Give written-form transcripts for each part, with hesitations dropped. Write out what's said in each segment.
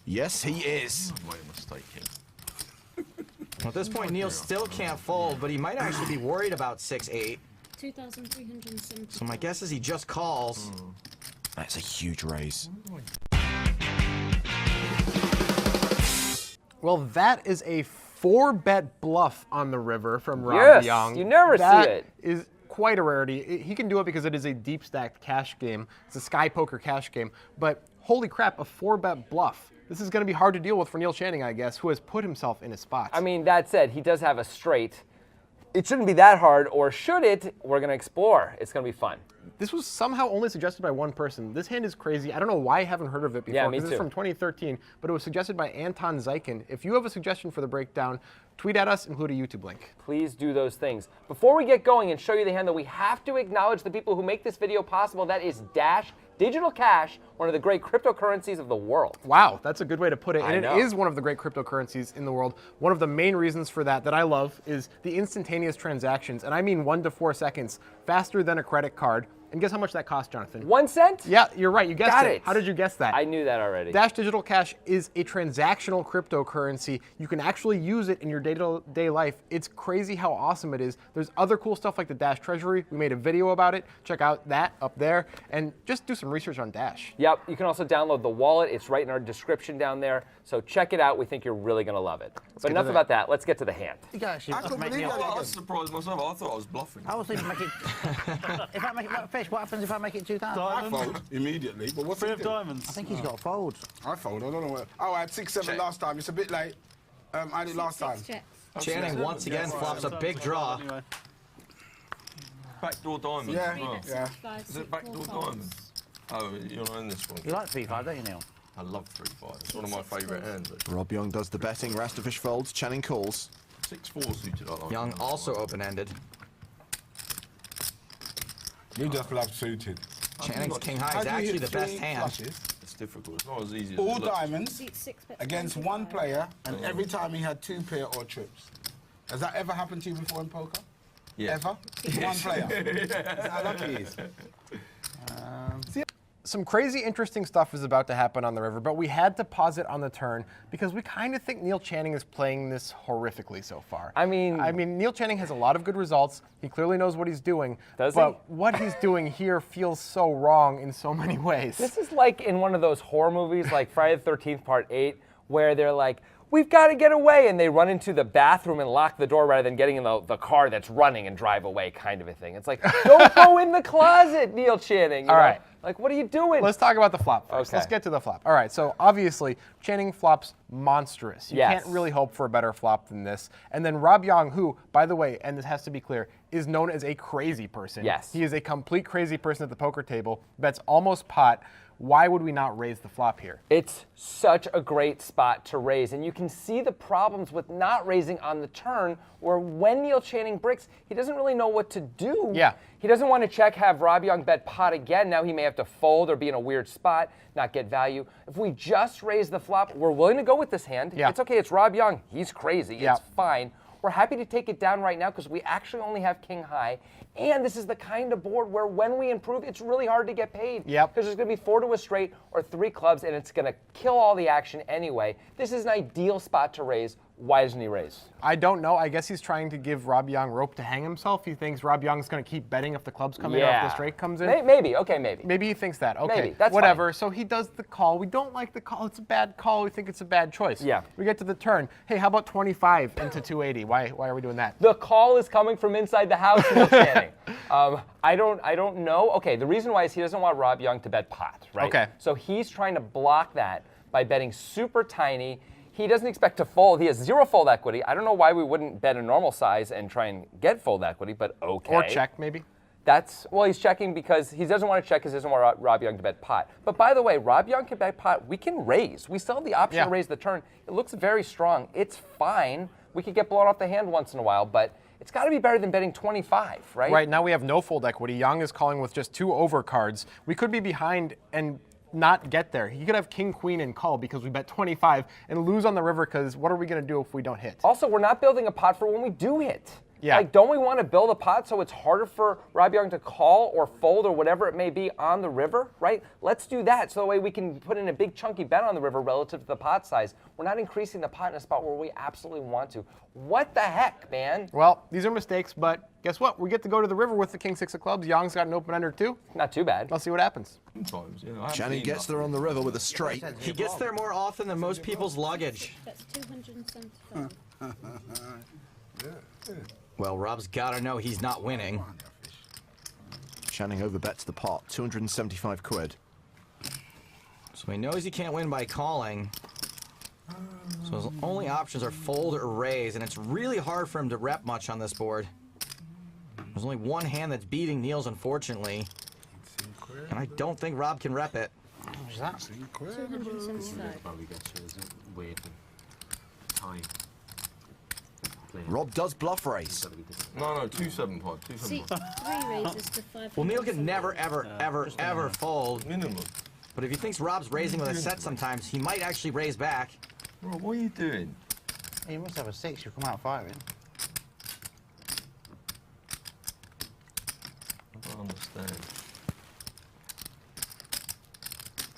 Yes, he is. I made a mistake here. At this point, Neil still can't fold, but he might actually be worried about 6-8. 2,370. So my guess is he just calls. That's a huge raise. Well, that is a 4-bet bluff on the river from Rob Young. You never see it. That is quite a rarity. He can do it because it is a deep stacked cash game. It's a Sky Poker cash game. But holy crap, a 4-bet bluff. This is going to be hard to deal with for Neil Channing, I guess, who has put himself in a spot. I mean, that said, he does have a straight. It shouldn't be that hard, or should it? We're going to explore. It's going to be fun. This was somehow only suggested by one person. This hand is crazy. I don't know why I haven't heard of it before. Yeah, me This too. is from 2013, but it was suggested by Anton Zykin. If you have a suggestion for the breakdown, tweet at us, include a YouTube link. Please do those things. Before we get going and show you the hand, though, we have to acknowledge the people who make this video possible. That is Dash Digital Cash, one of the great cryptocurrencies of the world. Wow, that's a good way to put it. I And know. it is one of the great cryptocurrencies in the world. One of the main reasons for that I love is the instantaneous transactions. And I mean 1 to 4 seconds, faster than a credit card. And guess how much that costs, Jonathan? 1 cent? Yeah, you're right. You guessed Got it. it. How did you guess that? I knew that already. Dash Digital Cash is a transactional cryptocurrency. You can actually use it in your day-to-day life. It's crazy how awesome it is. There's other cool stuff like the Dash Treasury. We made a video about it. Check out that up there. And just do some research on Dash. Yep, you can also download the wallet. It's right in our description down there. So check it out. We think you're really going to love it. But enough about that. Let's get to the hand. You can actually I couldn't make me believe up. that. I was surprised myself. I thought I was bluffing. I was thinking make it. If I make it fish, what happens if I make it 2,000? I fold immediately, but what's 3 he of do? diamonds. I think he's got a fold. I fold. I don't know what. Oh, I had 6-7 last time. It's a bit late. I did last time. Six checks. Channing once again flops a big draw. Anyway. Backdoor diamonds. Yeah. Three bets, Yeah. 65, Is it 4 backdoor folds. diamonds? Oh, you're not in this one. You like 3-5, don't you, Neil? I love 3-5. It's one of my favourite hands. Actually. Rob Young does the betting, Rastafish folds, Channing calls. 6-4 suited. I like. Young also open-ended. We just love suited. Channing's king high How is do you actually hit the best 3 hand. flushes? It's difficult. It's not as easy as All it looks. diamonds Six bets, against 25. one player, and every time he had 2 pair or trips. Has that ever happened to you before in poker? Yeah. Ever? One player. Is that how lucky he is? Some crazy interesting stuff is about to happen on the river, but we had to pause it on the turn because we kind of think Neil Channing is playing this horrifically so far. I mean, Neil Channing has a lot of good results. He clearly knows what he's doing. Does but he? what he's doing here feels so wrong in so many ways. this is like in one of those horror movies like Friday the 13th Part 8, where they're like, we've got to get away, and they run into the bathroom and lock the door rather than getting in the car that's running and drive away, kind of a thing. It's like, don't go in the closet, Neil Channing. You All know? right. Like, what are you doing? Let's talk about the flop first. Okay. Let's get to the flop. All right, so obviously, Channing flops monstrous. You Yes. can't really hope for a better flop than this. And then Rob Young, who, by the way, and this has to be clear, is known as a crazy person. Yes. He is a complete crazy person at the poker table, bets almost pot. Why would we not raise the flop here? It's such a great spot to raise, and you can see the problems with not raising on the turn, where when Neil Channing bricks, he doesn't really know what to do. Yeah. He doesn't want to check, have Rob Young bet pot again. Now he may have to fold or be in a weird spot, not get value. If we just raise the flop, we're willing to go with this hand. Yeah. It's okay, it's Rob Young. He's crazy. Yeah. It's fine. We're happy to take it down right now because we actually only have king high. And this is the kind of board where when we improve, it's really hard to get paid. Yep. Because there's going to be 4 to a straight or 3 clubs, and it's going to kill all the action anyway. This is an ideal spot to raise. Why doesn't he raise? I don't know. I guess he's trying to give Rob Young rope to hang himself. He thinks Rob Young's going to keep betting if the clubs come in or if the straight comes in. Maybe. Okay, maybe. Maybe he thinks that. Okay, Maybe. That's whatever. So he does the call. We don't like the call. It's a bad call. We think it's a bad choice. Yeah. We get to the turn. Hey, how about 25 into 280? Why are we doing that? The call is coming from inside the house, Neil Channing. I don't know. Okay, the reason why is he doesn't want Rob Young to bet pot, right? Okay. So he's trying to block that by betting super tiny. He doesn't expect to fold. He has 0 fold equity. I don't know why we wouldn't bet a normal size and try and get fold equity, but okay. Or check, maybe. Well, he's checking because he doesn't want to check because he doesn't want Rob Young to bet pot. But by the way, Rob Young can bet pot. We can raise. We still have the option to raise the turn. It looks very strong. It's fine. We could get blown off the hand once in a while, but it's got to be better than betting 25, right? Right, now we have no fold equity. Young is calling with just 2 overcards. We could be behind and not get there. He could have king, queen, and call because we bet 25 and lose on the river because what are we going to do if we don't hit? Also, we're not building a pot for when we do hit. Yeah. Like, don't we want to build a pot so it's harder for Rob Young to call or fold or whatever it may be on the river, right? Let's do that so that way we can put in a big chunky bet on the river relative to the pot size. We're not increasing the pot in a spot where we absolutely want to. What the heck, man? Well, these are mistakes, but guess what? We get to go to the river with the king six of clubs. Young's got an open ender too. Not too bad. Let's see what happens. Sometimes, you know, I haven't Channing seen gets that. there on the river with a straight. He gets there more often than most people's luggage. That's 275. Well, Rob's got to know he's not winning. Channing overbets the pot, 275 quid. So he knows he can't win by calling. So his only options are fold or raise, and it's really hard for him to rep much on this board. There's only one hand that's beating Neil's, unfortunately. And I don't think Rob can rep it. How much is that? 275. Probably get to is it weird time. Rob does bluff raise. No, 275, See, 275. 3 raises to 5. Well, Neil can never, ever fold. Minimum. But if he thinks Rob's raising with a set sometimes, he might actually raise back. Rob, what are you doing? You must have a 6. You've come out firing. I don't understand.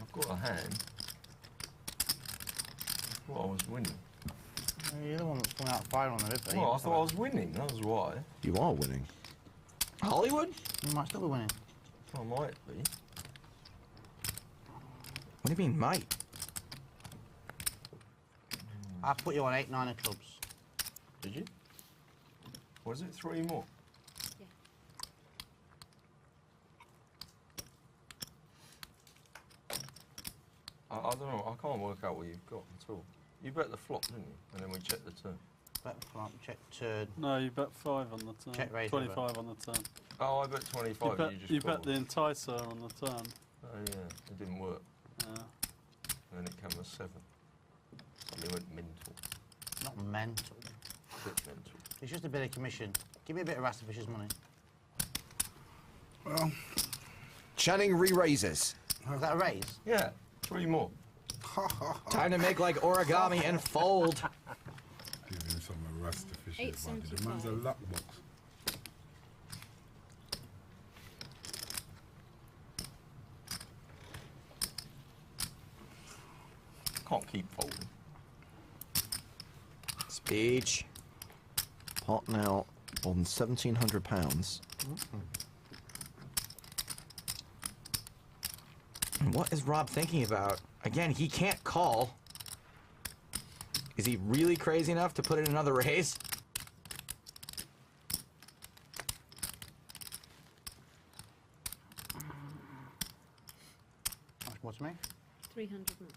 I've got a hand. I thought I was winning. You're the one that's come out firing on the river. Well, I thought I was winning, that was why. You are winning. Hollywood? You might still be winning. I might be. What do you mean, might? I put you on 8, 9 of clubs. Did you? Was it 3 more? Yeah. I don't know, I can't work out what you've got at all. You bet the flop, didn't you? And then we checked the turn. Bet flop, check turn. No, you bet 5 on the turn. Check raise 25 on the turn. Oh, I bet 25 and you just You bet called. the enticer on the turn. Oh yeah, it didn't work. Yeah. And then it came to 7. And he went mental. Not mental. A bit mental. It's just a bit of commission. Give me a bit of Rastafish's money. Well, Channing re-raises. Is that a raise? Yeah, 3 more. Time to make like origami and fold. Give him some Rastafish's money. The man's a 875. luck box. Can't keep folding. Speech. Pot now on £1,700. And what is Rob thinking about? Again, he can't call. Is he really crazy enough to put in another raise? How much more to me? 300 more.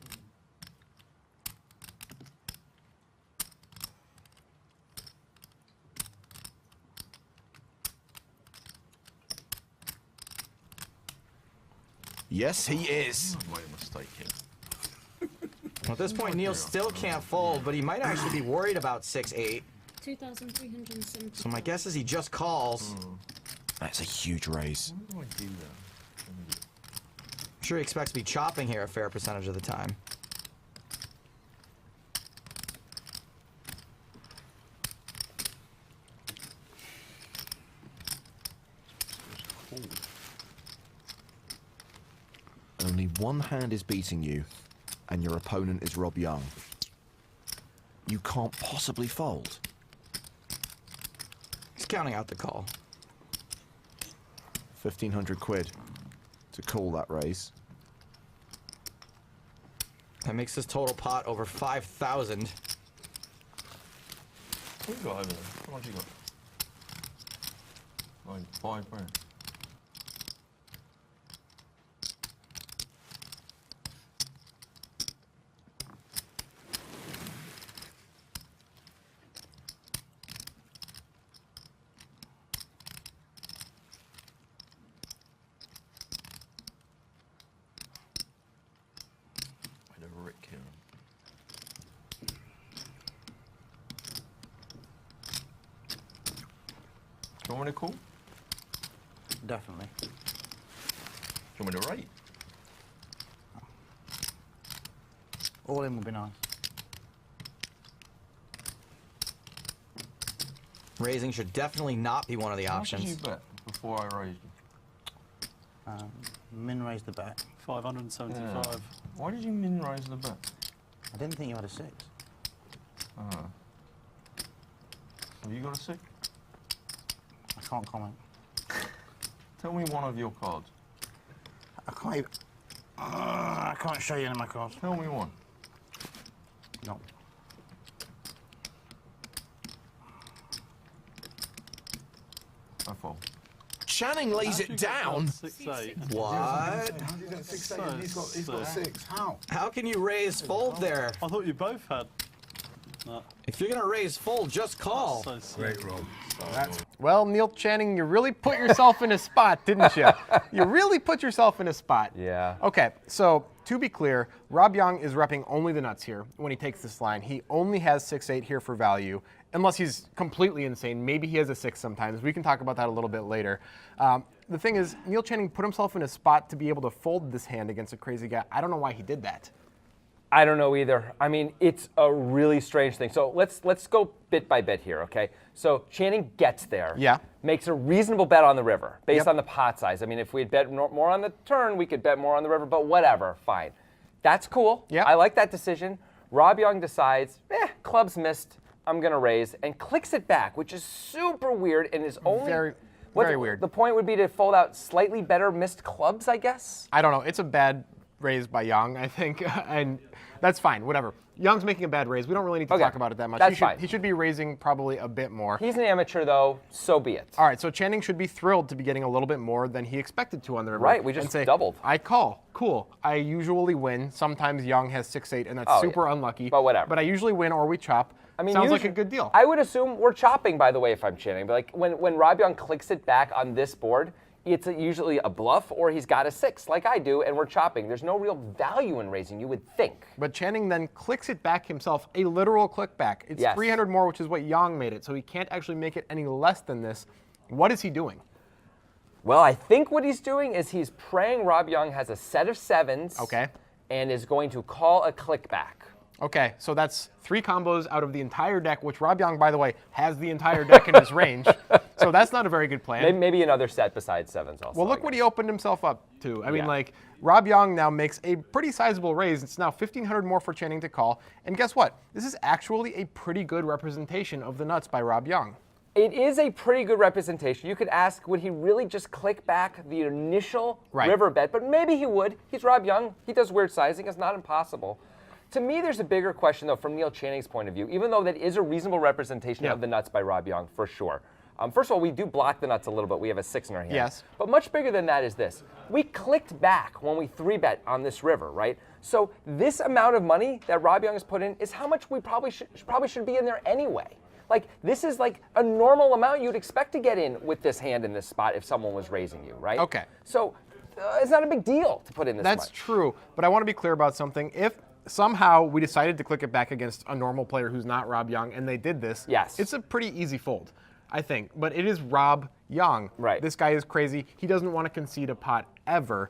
Yes, he is. I made a mistake here. Well, at this point, Neil still can't fold, but he might actually be worried about 6-8. 2,370. So my guess is he just calls. That's a huge raise. Why do I do that? I'm sure he expects to be chopping here a fair percentage of the time. Only one hand is beating you, and your opponent is Rob Young. You can't possibly fold. He's counting out the call. 1,500 quid to call that raise. That makes his total pot over 5,000. What you got over there? How much you got? 5 grand. Had a rick here. Do you want me to call? Definitely. Do you want me to rate? All in would be nice. Raising should definitely not be one of the How much did you options. bet before I raised you? Min raised the bet. 575. Yeah. Why did you min raise the bet? I didn't think you had a 6. Have you got a 6? I can't comment. Tell me one of your cards. I can't even. I can't show you any of my cards. Tell me one. No. I fold. Channing lays it down. 6-8. What? How do you get 6 8 and he's got 6? How? How can you raise fold there? I thought you both had. No. If you're gonna raise fold, just call. So sick. Great roll. That's Well, Neil Channing, you really put yourself in a spot, didn't you? You really put yourself in a spot. Yeah. Okay, so to be clear, Rob Young is repping only the nuts here when he takes this line. He only has 6-8 here for value, unless he's completely insane. Maybe he has a 6 sometimes. We can talk about that a little bit later. The thing is, Neil Channing put himself in a spot to be able to fold this hand against a crazy guy. I don't know why he did that. I don't know either. I mean, it's a really strange thing. So let's go bit by bit here, okay? So Channing gets there. Yeah. Makes a reasonable bet on the river based Yep. on the pot size. I mean, if we had bet more on the turn, we could bet more on the river, but whatever, fine. That's cool. Yep. I like that decision. Rob Young decides, club's missed, I'm gonna raise, and clicks it back, which is super weird and is only... Very weird. The point would be to fold out slightly better missed clubs, I guess? I don't know. It's a bad raise by Young, I think, and that's fine, whatever. Young's making a bad raise. We don't really need to Okay. talk about it that much. That's fine. He should be raising probably a bit more. He's an amateur, though, so be it. All right, so Channing should be thrilled to be getting a little bit more than he expected to on the river. Right, we just and say, doubled. I call. Cool. I usually win. Sometimes Young has 6-8, and that's Oh, super yeah. unlucky. But whatever. But I usually win or we chop. I mean, sounds like a usually- good deal. I would assume we're chopping, by the way, if I'm Channing. But like when Rob Young clicks it back on this board, it's usually a bluff or he's got a 6, like I do, and we're chopping. There's no real value in raising, you would think. But Channing then clicks it back himself, a literal click back. It's Yes. 300 more, which is what Young made it, so he can't actually make it any less than this. What is he doing? Well, I think what he's doing is he's praying Rob Young has a set of 7s. Okay. And is going to call a click back. Okay, so that's 3 combos out of the entire deck, which Rob Young, by the way, has the entire deck in his range. So that's not a very good plan. Maybe another set besides 7s also. Well, I look what guess. he opened himself up to. I mean, Yeah. like, Rob Young now makes a pretty sizable raise. It's now 1,500 more for Channing to call. And guess what? This is actually a pretty good representation of the nuts by Rob Young. It is a pretty good representation. You could ask, would he really just click back the initial Right. river bet? But maybe he would. He's Rob Young. He does weird sizing. It's not impossible. To me, there's a bigger question, though, from Neil Channing's point of view, even though that is a reasonable representation Yeah. of the nuts by Rob Young, for sure. First of all, we do block the nuts a little bit. We have a 6 in our hand. Yes. But much bigger than that is this. We clicked back when we 3-bet on this river, right? So this amount of money that Rob Young has put in is how much we probably should be in there anyway. Like, this is like a normal amount you'd expect to get in with this hand in this spot if someone was raising you, right? Okay. So it's not a big deal to put in this That's much. true, but I want to be clear about something. If somehow we decided to click it back against a normal player who's not Rob Young, and they did this, Yes. it's a pretty easy fold, I think. But it is Rob Young. Right. This guy is crazy. He doesn't want to concede a pot ever.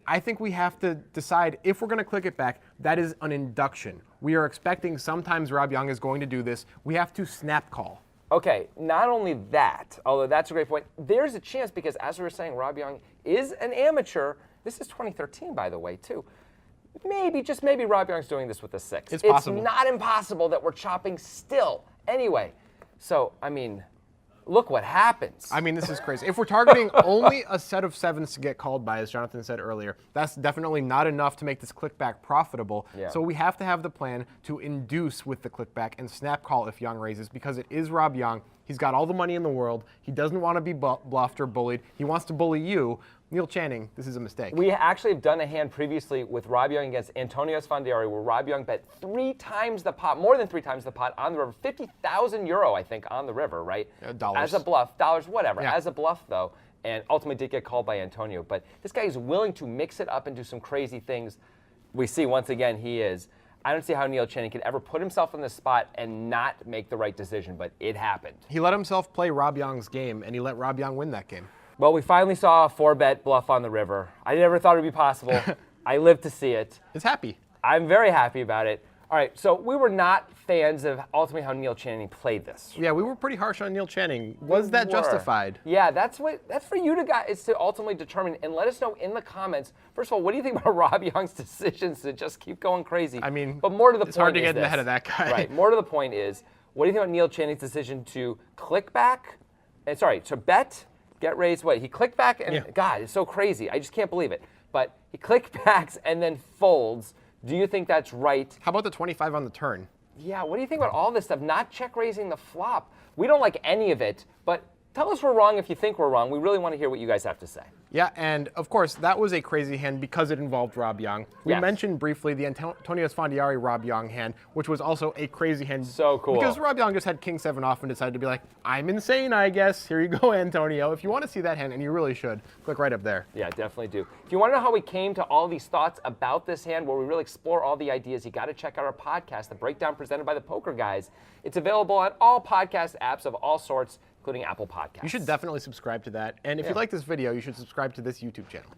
I think we have to decide if we're going to click it back, that is an induction. We are expecting sometimes Rob Young is going to do this. We have to snap call. Okay, not only that, although that's a great point, there's a chance because, as we were saying, Rob Young is an amateur. This is 2013, by the way, too. Maybe, just maybe, Rob Young's doing this with a 6. It's possible. It's not impossible that we're chopping still. Anyway, so, I mean, look what happens. I mean, this is crazy. If we're targeting only a set of 7s to get called by, as Jonathan said earlier, that's definitely not enough to make this clickback profitable. Yeah. So we have to have the plan to induce with the clickback and snap call if Young raises, because it is Rob Young. He's got all the money in the world. He doesn't want to be bluffed or bullied. He wants to bully you. Neil Channing, this is a mistake. We actually have done a hand previously with Rob Young against Antonio Esfandiari where Rob Young bet 3 times the pot, more than 3 times the pot on the river, 50,000 euro, I think, on the river, right? Dollars. As a bluff, dollars, whatever, Yeah. as a bluff, though, and ultimately did get called by Antonio. But this guy is willing to mix it up and do some crazy things. We see, once again, he is. I don't see how Neil Channing could ever put himself in this spot and not make the right decision, but it happened. He let himself play Rob Young's game, and he let Rob Young win that game. Well, we finally saw a 4-bet bluff on the river. I never thought it would be possible. I lived to see it. It's happy. I'm very happy about it. All right, so we were not fans of ultimately how Neil Channing played this. Yeah, we were pretty harsh on Neil Channing. Was that Were. justified? Yeah, that's for you to guys to ultimately determine, and let us know in the comments. First of all, what do you think about Rob Young's decisions to just keep going crazy? I mean, but more to the it's point hard to is get in the this. head of that guy. Right. More to the point is, what do you think about Neil Channing's decision to click back? To bet, get raised. What he clicked back and God, it's so crazy. I just can't believe it. But he click backs and then folds. Do you think that's right? How about the 25 on the turn? Yeah, what do you think about all this stuff? Not check raising the flop. We don't like any of it, but tell us we're wrong if you think we're wrong. We really want to hear what you guys have to say. Yeah, and of course, that was a crazy hand because it involved Rob Young. We Yes. mentioned briefly the Antonio Sfondiari Rob Young hand, which was also a crazy hand. So cool. Because Rob Young just had King 7 off and decided to be like, I'm insane, I guess. Here you go, Antonio. If you want to see that hand, and you really should, click right up there. Yeah, definitely do. If you want to know how we came to all these thoughts about this hand, where we really explore all the ideas, you got to check out our podcast, The Breakdown, presented by the Poker Guys. It's available on all podcast apps of all sorts, including Apple Podcasts. You should definitely subscribe to that. And if you like this video, you should subscribe to this YouTube channel.